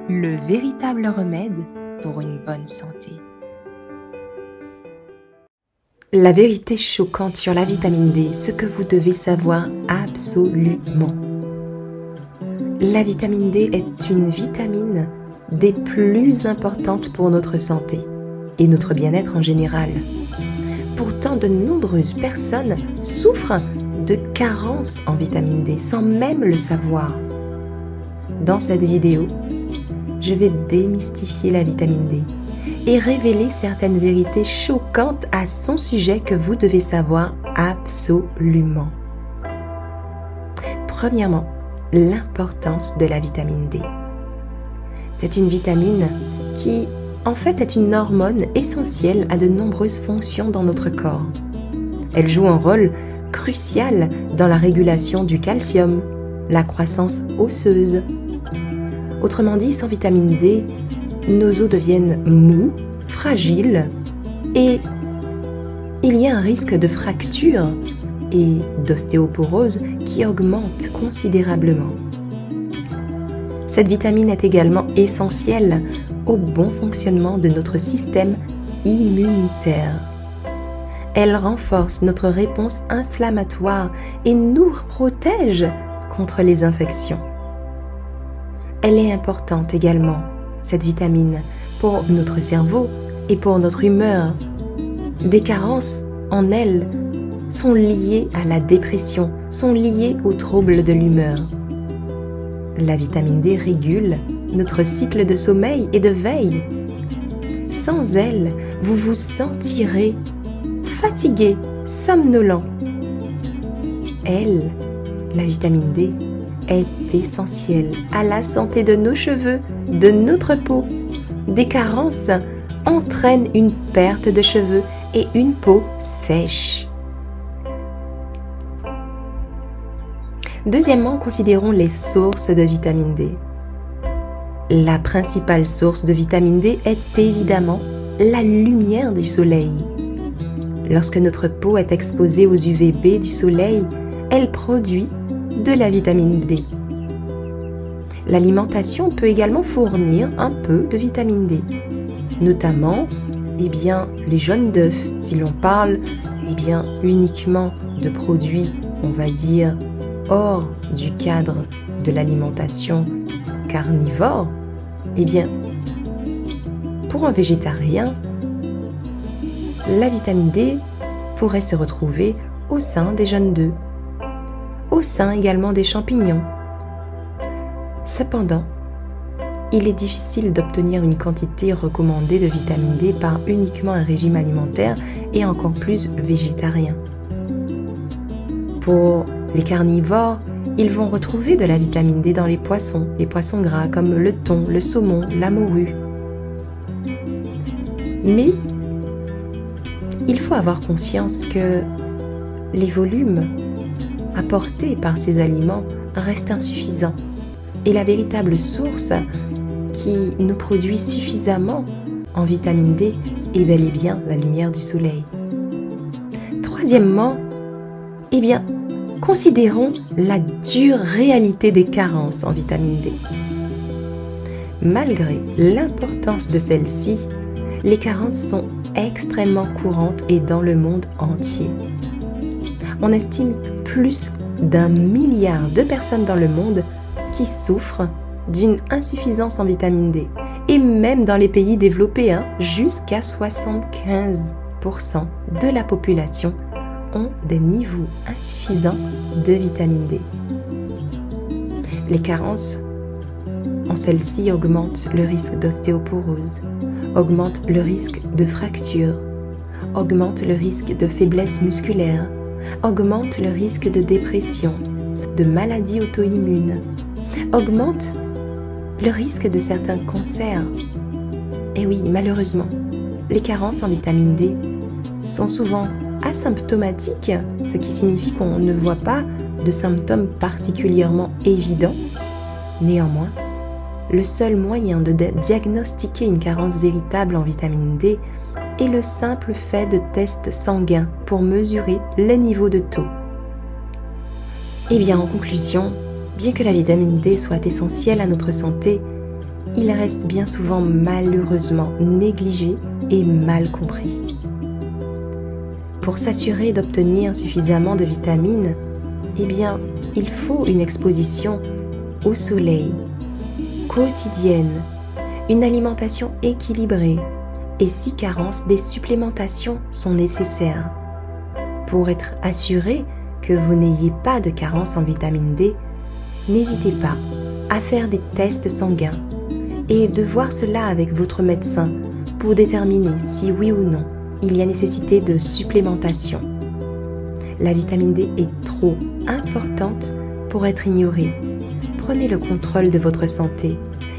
le véritable remède pour une bonne santé. La vérité choquante sur la vitamine D, ce que vous devez savoir absolument. La vitamine D est une vitamine des plus importantes pour notre santé et notre bien-être en général. Pourtant, de nombreuses personnes souffrent de carences en vitamine D sans même le savoir. Dans cette vidéo, je vais démystifier la vitamine D et révéler certaines vérités choquantes à son sujet que vous devez savoir absolument. Premièrement, l'importance de la vitamine D. C'est une vitamine qui, en fait, est une hormone essentielle à de nombreuses fonctions dans notre corps. Elle joue un rôle crucial dans la régulation du calcium, la croissance osseuse. Autrement dit, sans vitamine D, nos os deviennent mous, fragiles et il y a un risque de fracture et d'ostéoporose qui augmente considérablement. Cette vitamine est également essentielle au bon fonctionnement de notre système immunitaire. Elle renforce notre réponse inflammatoire et nous protège contre les infections. Elle est importante également, cette vitamine, pour notre cerveau et pour notre humeur. Des carences en elle sont liées à la dépression, sont liées aux troubles de l'humeur. La vitamine D régule notre cycle de sommeil et de veille. Sans elle, vous vous sentirez fatigué, somnolent. Elle, la vitamine D, est essentielle à la santé de nos cheveux, de notre peau. Des carences entraînent une perte de cheveux et une peau sèche. Deuxièmement, considérons les sources de vitamine D. La principale source de vitamine D est évidemment la lumière du soleil. Lorsque notre peau est exposée aux UVB du soleil, elle produit de la vitamine D. L'alimentation peut également fournir un peu de vitamine D, notamment les jaunes d'œufs, si l'on parle uniquement de produits, on va dire, hors du cadre de l'alimentation carnivore. Pour un végétarien, la vitamine D pourrait se retrouver au sein des jaunes d'œufs, au sein également des champignons. Cependant, il est difficile d'obtenir une quantité recommandée de vitamine D par uniquement un régime alimentaire et encore plus végétarien. Pour les carnivores, ils vont retrouver de la vitamine D dans les poissons gras comme le thon, le saumon, la morue. Mais il faut avoir conscience que les volumes apportés par ces aliments restent insuffisants et la véritable source qui nous produit suffisamment en vitamine D est bel et bien la lumière du soleil. Troisièmement, considérons la dure réalité des carences en vitamine D. Malgré l'importance de celle-ci, les carences sont extrêmement courantes et dans le monde entier. On estime plus d'1 milliard de personnes dans le monde qui souffrent d'une insuffisance en vitamine D. Et même dans les pays développés, jusqu'à 75% de la population ont des niveaux insuffisants de vitamine D. Les carences en celle-ci augmentent le risque d'ostéoporose, augmentent le risque de fracture, augmentent le risque de faiblesse musculaire, augmentent le risque de dépression, de maladies auto-immunes, augmentent le risque de certains cancers. Et oui, malheureusement, les carences en vitamine D sont souvent asymptomatiques, ce qui signifie qu'on ne voit pas de symptômes particulièrement évidents. Néanmoins, le seul moyen de diagnostiquer une carence véritable en vitamine D est le simple fait de tests sanguins pour mesurer les niveaux de taux. En conclusion, bien que la vitamine D soit essentielle à notre santé, il reste bien souvent malheureusement négligé et mal compris. Pour s'assurer d'obtenir suffisamment de vitamines, eh bien, il faut une exposition au soleil quotidienne, une alimentation équilibrée et si carence, des supplémentations sont nécessaires. Pour être assuré que vous n'ayez pas de carence en vitamine D, n'hésitez pas à faire des tests sanguins et de voir cela avec votre médecin pour déterminer si oui ou non il y a nécessité de supplémentation. La vitamine D est trop importante pour être ignorée. Prenez le contrôle de votre santé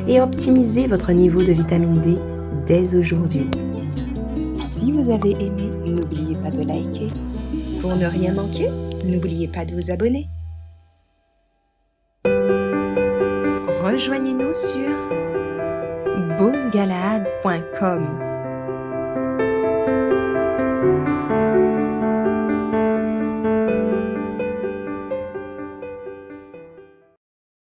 et optimisez votre niveau de vitamine D dès aujourd'hui. Si vous avez aimé, n'oubliez pas de liker. Pour ne rien manquer, n'oubliez pas de vous abonner. Rejoignez-nous sur boomgalaad.com.